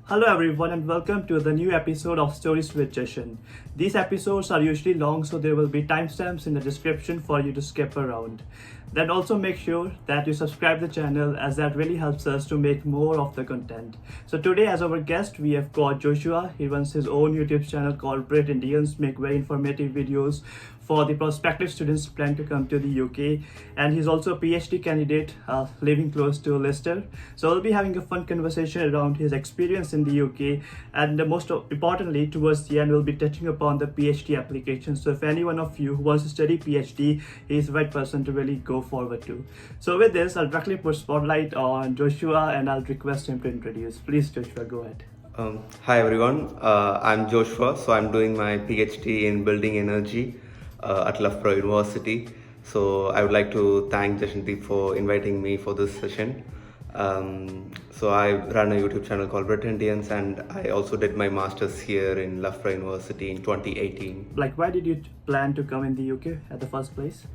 Hello everyone and welcome to the new episode of Stories with Jashan. These episodes are usually long, so there will be timestamps in the description for you to skip around. Then also make sure that you subscribe the channel, as that really helps us to make more of the content. So today as our guest we have got Joshua. He runs his own YouTube channel called BritIndians, make very informative videos for the prospective students plan to come to the UK, and he's also a PhD candidate living close to Leicester. So we'll be having a fun conversation around his experience in the UK, and most importantly, towards the end, we'll be touching upon the PhD application. So if any one of you who wants to study PhD, he's the right person to really go forward to. So with this, I'll directly put spotlight on Joshua, and I'll request him to introduce. Please, Joshua, go ahead. Hi everyone, I'm Joshua. So I'm doing my PhD in building energy at Loughborough University. So I would like to thank Jashandeep for inviting me for this session. So I run a YouTube channel called BritIndians, and I also did my master's here in Loughborough University in 2018. Like, why did you plan to come in the UK at the first place?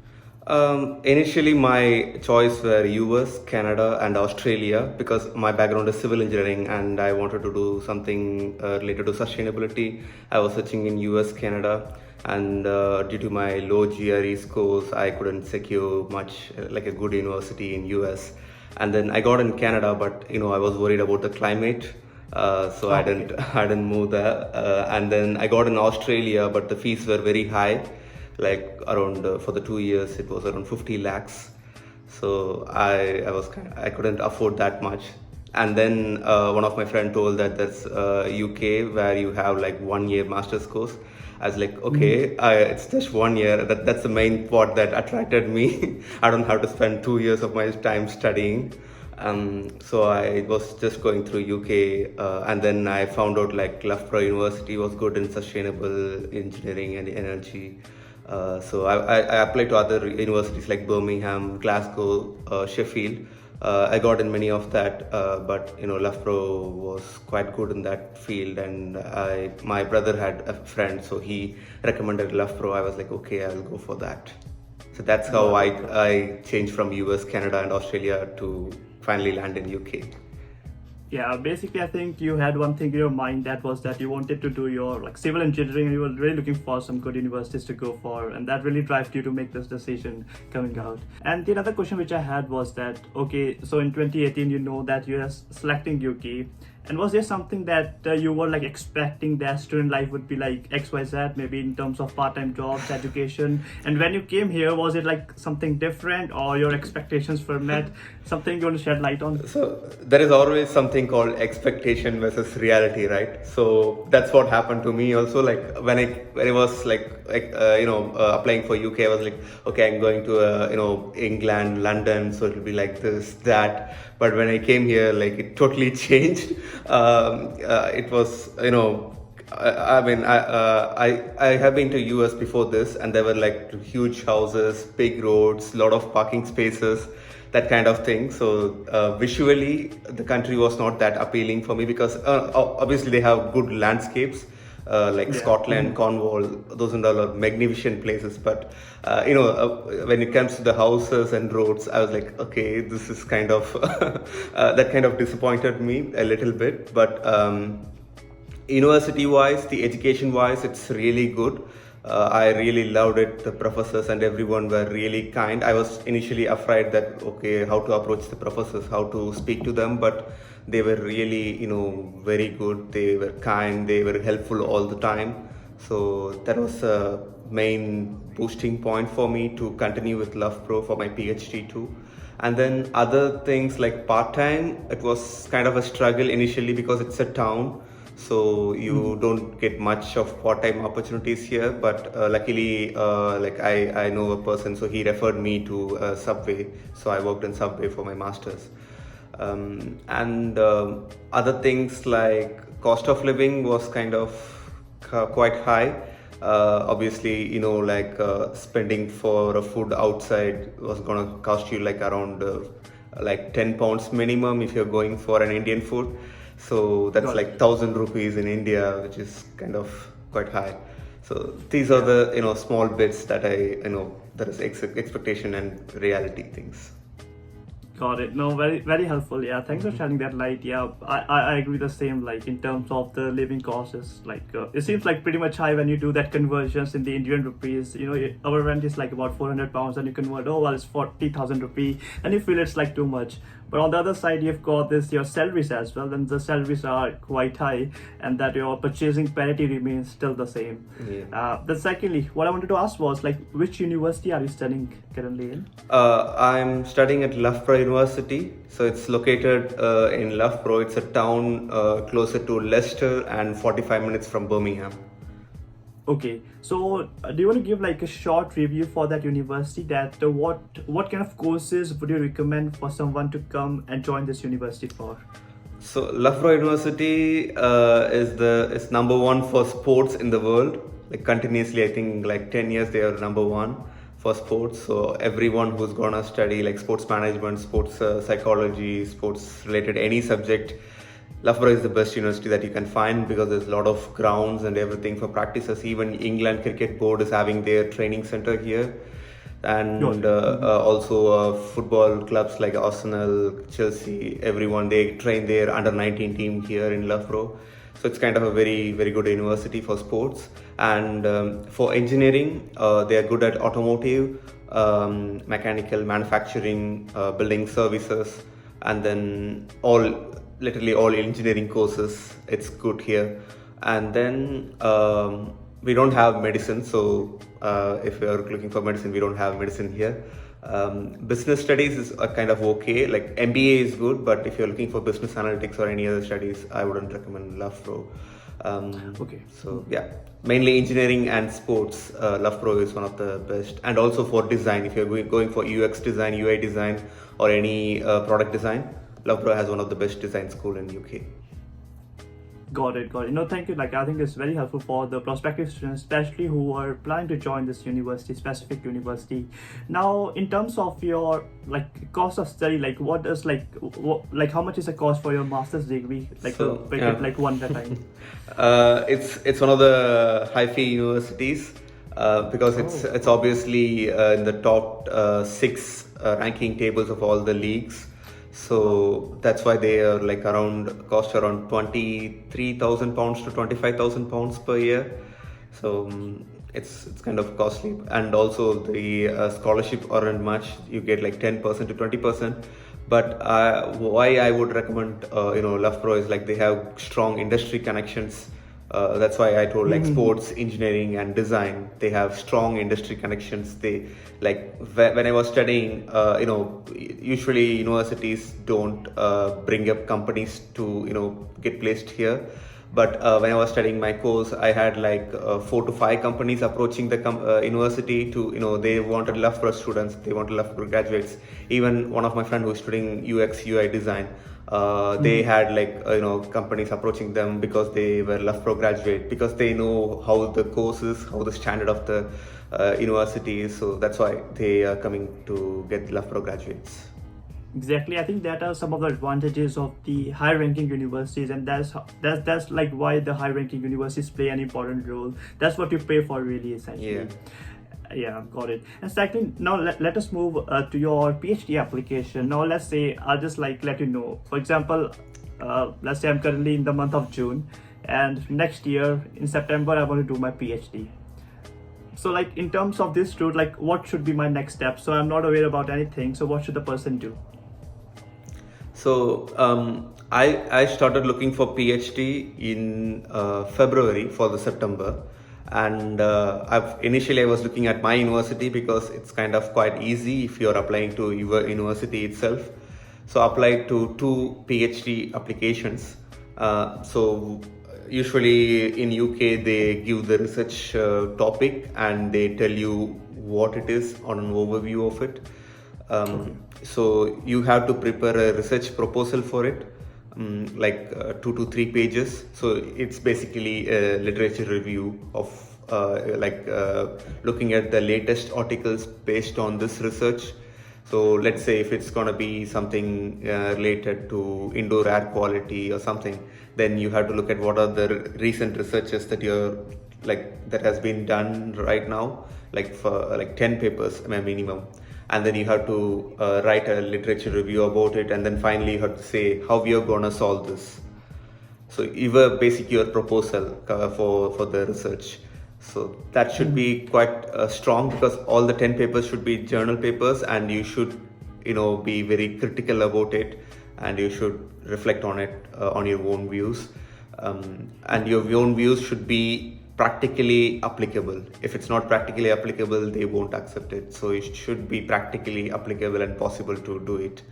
Initially, my choice were US, Canada, and Australia because my background is civil engineering and I wanted to do something related to sustainability. I was searching in US, Canada, and due to my low GRE scores, I couldn't secure much like a good university in US. And then I got in Canada, but I was worried about the climate. So I didn't move there. And then I got in Australia, but the fees were very high, like around for the 2 years it was around 50 lakhs. So I couldn't afford that much. And then one of my friend told that there's UK where you have like 1 year master's course. I was like, okay, it's just 1 year. That's the main part that attracted me. I don't have to spend 2 years of my time studying. So I was just going through UK, and then I found out like Loughborough University was good in sustainable engineering and energy. So I applied to other universities like Birmingham, Glasgow, Sheffield. I got in many of that, but Loughborough was quite good in that field, and my brother had a friend, so he recommended Loughborough. I was like, okay, I'll go for that. So that's how I changed from US, Canada, and Australia to finally land in UK. Yeah, basically I think you had one thing in your mind, that was that you wanted to do your like civil engineering, and you were really looking for some good universities to go for, and that really drives you to make this decision coming out. And the other question which I had was that, okay, so in 2018 you know that you are selecting UK, and was there something that you were like expecting that student life would be like XYZ, maybe in terms of part-time jobs, education? And when you came here, was it like something different, or your expectations were met? Something you want to shed light on? So there is always something called expectation versus reality, right? So that's what happened to me also. Like when I was applying for UK, I was like, okay, I'm going to England, London, so it'll be like this, that. But when I came here, like it totally changed. It was I have been to US before this, and there were like huge houses, big roads, lot of parking spaces, that kind of thing. So visually, the country was not that appealing for me because obviously they have good landscapes. Like Scotland, Cornwall, those are magnificent places. But when it comes to the houses and roads, I was like, okay, this is kind of that kind of disappointed me a little bit. But university-wise, the education-wise, it's really good. I really loved it. The professors and everyone were really kind. I was initially afraid that, okay, how to approach the professors, how to speak to them, but they were really, very good. They were kind. They were helpful all the time. So that was a main boosting point for me to continue with Loughborough for my PhD too. And then other things like part-time, it was kind of a struggle initially because it's a town. So you don't get much of part-time opportunities here, but luckily, like I know a person, so he referred me to Subway. So I worked in Subway for my master's. And other things like cost of living was kind of quite high. Obviously, spending for a food outside was gonna cost you like around like 10 pounds minimum if you're going for an Indian food. So that's like 1,000 rupees in India, which is kind of quite high. So these are the small bits that there is expectation and reality things. Got it. No, very very helpful. Yeah, thanks for sharing that light. Yeah, I agree the same. Like in terms of the living costs, is like it seems like pretty much high when you do that conversions in the Indian rupees. You know, our rent is like about 400 pounds, and you convert, oh well, it's 40,000 rupee, and you feel it's like too much. But on the other side, you've got this your salaries as well, and the salaries are quite high, and that your purchasing parity remains still the same. Yeah. Then secondly, what I wanted to ask was like, which university are you studying currently in? I'm studying at Loughborough University. So it's located in Loughborough. It's a town closer to Leicester and 45 minutes from Birmingham. Okay, so do you want to give like a short review for that university? That what kind of courses would you recommend for someone to come and join this university for? So Loughborough University is number one for sports in the world. Like continuously, I think like 10 years they are number one for sports. So everyone who's gonna study like sports management, sports psychology, sports related any subject, Loughborough is the best university that you can find because there's a lot of grounds and everything for practices. Even England Cricket Board is having their training center here, and also football clubs like Arsenal, Chelsea, everyone they train their under 19 team here in Loughborough. So it's kind of a very very good university for sports. And for engineering, they are good at automotive, mechanical, manufacturing, building services, and then literally all engineering courses. It's good here. And then we don't have medicine, so if you're looking for medicine, we don't have medicine here. Business studies is kind of okay, like MBA is good, but if you're looking for business analytics or any other studies, I wouldn't recommend Loughborough. Okay. So yeah, mainly engineering and sports, Loughborough is one of the best. And also for design, if you're going for UX design, UI design, or any product design, Loughborough has one of the best design school in UK. Got it. No, thank you. Like, I think it's very helpful for the prospective students, especially who are planning to join this university, specific university. Now, in terms of your like cost of study, like what is like how much is the cost for your master's degree? Like, So, to pick it like one at a time. It's one of the high fee universities because it's obviously in the top six ranking tables of all the leagues. So that's why they are like cost around £23,000 to £25,000 per year. So it's kind of costly, and also the scholarship aren't much. You get like 10% to 20%. But why I would recommend Loughborough is like they have strong industry connections. That's why I told like sports, engineering, and design. They have strong industry connections. They like when I was studying, usually universities don't bring up companies to get placed here. But when I was studying my course, I had like 4 to 5 companies approaching the university to they wanted Loughborough students, they wanted Loughborough graduates. Even one of my friend who's studying UX UI design. They had like companies approaching them because they were Loughborough graduate, because they know how the course is, how the standard of the university is. So that's why they are coming to get Loughborough graduates. Exactly, I think that are some of the advantages of the high-ranking universities, and that's like why the high-ranking universities play an important role. That's what you pay for, really, essentially. Yeah, got it. And second, now let us move to your PhD application. Now let's say I'll just like let you know. For example, let's say I'm currently in the month of June, and next year in September I want to do my PhD. So like in terms of this route, like what should be my next step? So I'm not aware about anything. So what should the person do? So I started looking for PhD in February for the September. And initially I was looking at my university because it's kind of quite easy if you're applying to your university itself. So I applied to 2 PhD applications. So usually in UK they give the research topic and they tell you what it is on an overview of it. So you have to prepare a research proposal for it. Like 2 to 3 pages. So it's basically a literature review of looking at the latest articles based on this research. So let's say if it's gonna be something related to indoor air quality or something, then you have to look at what are the recent researches that that has been done right now, like for like 10 papers minimum. and then you have to write a literature review about it, and then finally you have to say how you're gonna solve this. So you were basically your proposal for the research. So that should be quite strong, because all the 10 papers should be journal papers, and you should be very critical about it, and you should reflect on it on your own views, and your own views should be practically applicable. If it's not practically applicable, they won't accept it. So it should be practically applicable and possible to do it.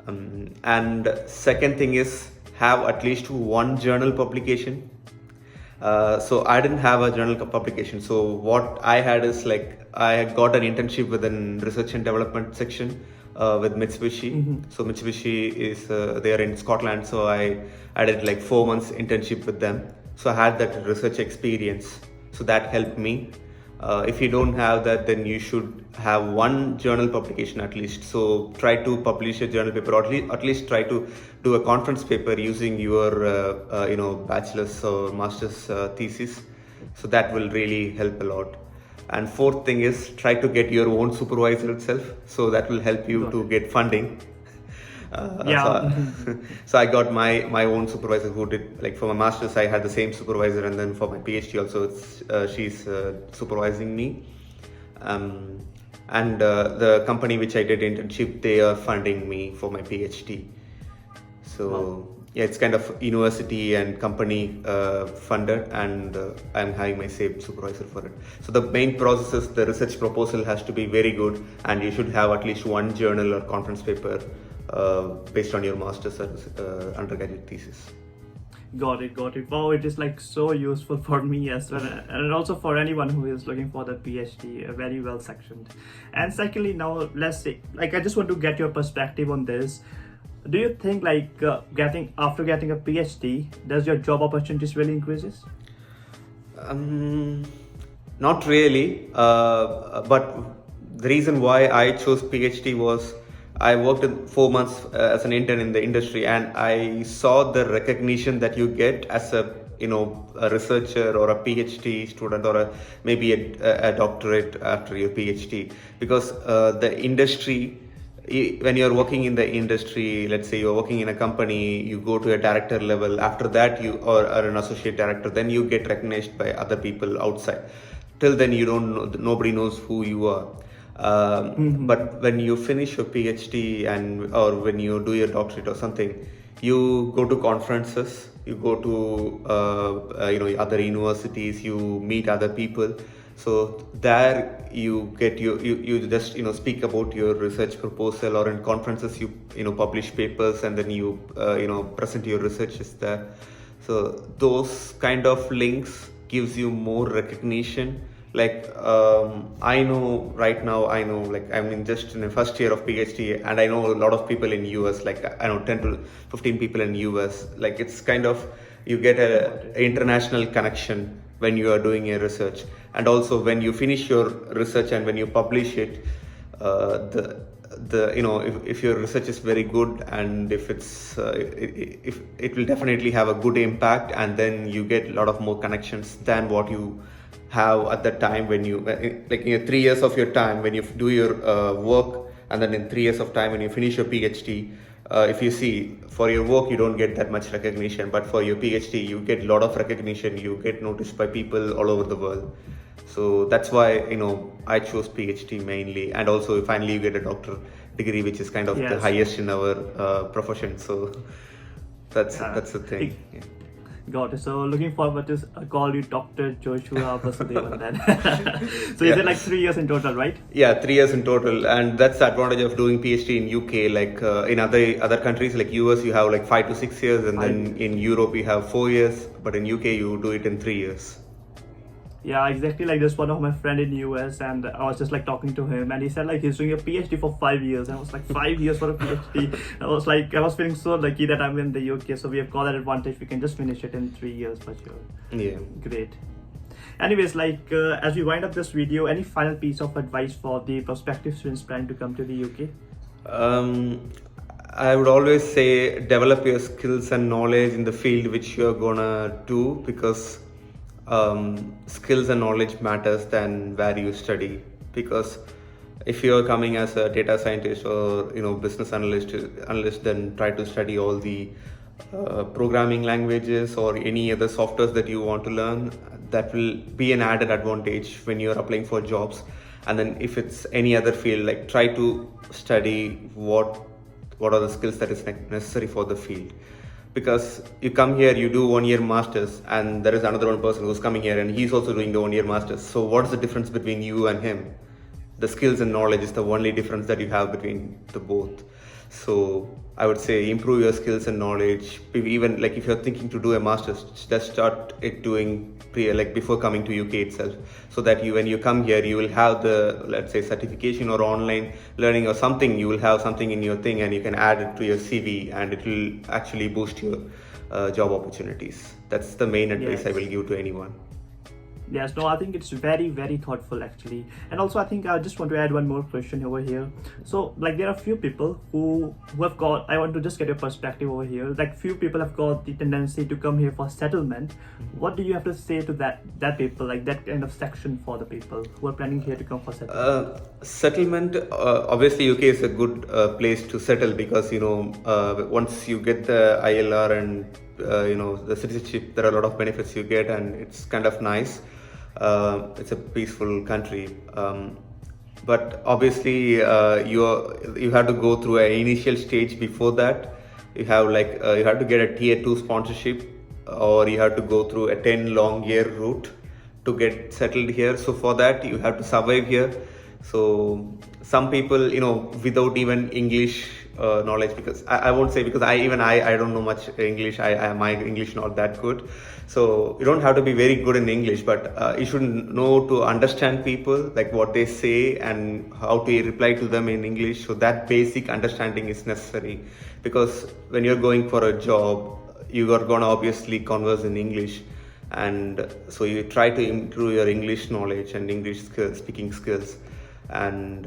And second thing is, have at least one journal publication. So I didn't have a journal publication. So what I had is, like, I got an internship with an research and development section with Mitsubishi. So Mitsubishi is there in Scotland. So I did like 4 months internship with them. So I had that research experience. So that helped me. If you don't have that, then you should have one journal publication at least. So try to publish a journal paper, or at least try to do a conference paper using your bachelor's or master's thesis. So that will really help a lot. And fourth thing is, try to get your own supervisor itself. So that will help you to get funding. So I got my own supervisor who did, like, for my master's I had the same supervisor, and then for my PhD also she's supervising me, and the company which I did internship, they are funding me for my PhD. So yeah, it's kind of university and company funded, and I'm having my same supervisor for it. So the main process is, the research proposal has to be very good, and you should have at least one journal or conference paper based on your master's or undergraduate thesis. Got it. Wow, it is like so useful for me as well, and also for anyone who is looking for the PhD, very well sectioned. And secondly, now let's say, like, I just want to get your perspective on this. Do you think, like, after getting a PhD, does your job opportunities really increases? Not really, but the reason why I chose PhD was, I worked 4 months as an intern in the industry, and I saw the recognition that you get as a researcher or a PhD student, or maybe a doctorate after your PhD, because the industry, when you're working in the industry, let's say you're working in a company, you go to a director level. After that, you are an associate director. Then you get recognized by other people outside. Till then, you don't know, nobody knows who you are. But when you finish your PhD or when you do your doctorate or something, you go to conferences, you go to other universities, you meet other people. So there you get you just speak about your research proposal, or in conferences you publish papers, and then you present your researches there. So those kind of links gives you more recognition. Like I know right now, like I'm just in the first year of PhD, and I know a lot of people in US, like I know 10 to 15 people in US. Like it's kind of, you get a international connection when you are doing a research. And also when you finish your research and when you publish it, if your research is very good, and if it will definitely have a good impact, and then you get a lot of more connections than what you have at the time when you, like in 3 years of your time when you do your work, and then in 3 years of time when you finish your PhD. If you see, for your work you don't get that much recognition, but for your PhD you get a lot of recognition. You get noticed by people all over the world. So that's why I chose PhD mainly, and also finally you get a doctor degree, which is kind of the highest in our profession. So that's the thing. Yeah. Got it. So looking forward to call you Dr. Joshu Intro then. So is it like 3 years in total, right? Yeah, 3 years in total, and that's the advantage of doing PhD in UK. Like in other countries like US, you have like 5 to 6 years, and then in Europe you have 4 years, but in UK you do it in 3 years. Yeah, exactly. Like this one of my friend in US, and I was just like talking to him, and he said like he's doing a PhD for 5 years. And I was like, 5 years for a PhD. I was feeling so lucky that I'm in the UK. So we have got that advantage. We can just finish it in 3 years for sure. Yeah. Great. Anyways, like as we wind up this video, any final piece of advice for the prospective students planning to come to the UK? I would always say develop your skills and knowledge in the field which you're gonna do, because skills and knowledge matters than where you study. Because If you're coming as a data scientist or business analyst, then try to study all the programming languages or any other softwares that you want to learn. That will be an added advantage when you're applying for jobs. And then if it's any other field, like try to study what are the skills that is necessary for the field. Because you come here, you do 1 year masters, and there is another one person who's coming here and he's also doing the 1 year masters. So what is the difference between you and him? The skills and knowledge is the only difference that you have between the both. So I would say improve your skills and knowledge. Even like if you're thinking to do a master's, just start it doing before coming to UK itself, so that when you come here, you will have the, let's say, certification or online learning or something. You will have something in your thing and you can add it to your CV, and it will actually boost your job opportunities. That's the main advice I will give to anyone. Yes, no, I think it's very, very thoughtful actually. And also I think I just want to add one more question over here. So like there are few people who have got, I want to just get your perspective over here. Like few people have got the tendency to come here for settlement. What do you have to say to that people, like that kind of section for the people who are planning here to come for settlement? Settlement, obviously UK is a good place to settle, because once you get the ILR and the citizenship, there are a lot of benefits you get, and it's kind of nice. It's a peaceful country, but obviously you have to go through an initial stage. Before that, you have you have to get a tier 2 sponsorship, or you have to go through a 10 long year route to get settled here. So for that, you have to survive here. So some people, without even English knowledge, because I won't say, because I don't know much English. My English not that good. So you don't have to be very good in English, but you should know to understand people, like what they say and how to reply to them in English. So that basic understanding is necessary, because when you're going for a job, you are gonna obviously converse in English. And so you try to improve your English knowledge and English skills, speaking skills. And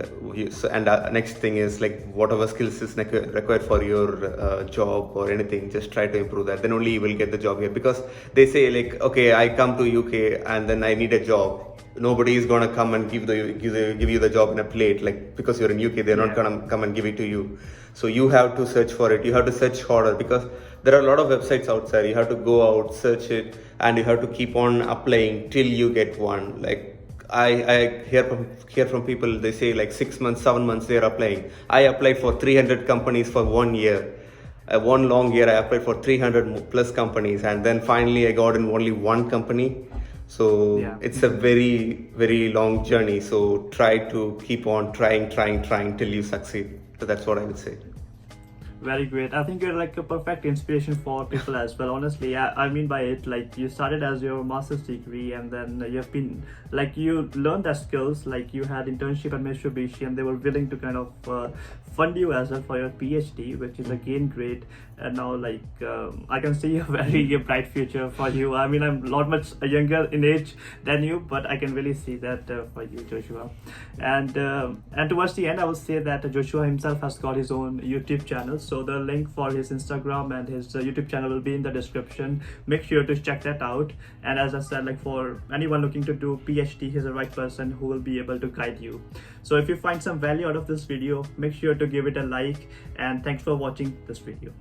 next thing is, like, whatever skills is required for your job or anything, just try to improve that. Then only you will get the job here. Because they say, like, okay, I come to UK and then I need a job. Nobody is gonna come and give you the job in a plate, like, because you're in UK, they're not gonna come and give it to you. So you have to search for it. You have to search harder, because there are a lot of websites outside. You have to go out, search it, and you have to keep on applying till you get one. Like, I hear from people, they say like 6 months, 7 months they're applying. I applied for 300 companies for 1 year. One long year I applied for 300 plus companies, and then finally I got in only one company. So it's a very, very long journey. So try to keep on trying till you succeed. So that's what I would say. Very great. I think you're like a perfect inspiration for people as well. Honestly, I mean by it, like you started as your master's degree, and then you have been, like, you learned that skills, like you had internship at Mitsubishi, and they were willing to kind of fund you as well for your PhD, which is again great. And now, like, I can see a very bright future for you. I mean, I'm not much younger in age than you, but I can really see that for you, Joshua. And towards the end, I will say that Joshua himself has got his own YouTube channel. So the link for his Instagram and his YouTube channel will be in the description. Make sure to check that out. And as I said, like, for anyone looking to do PhD, he's the right person who will be able to guide you. So if you find some value out of this video, make sure to give it a like, and thanks for watching this video.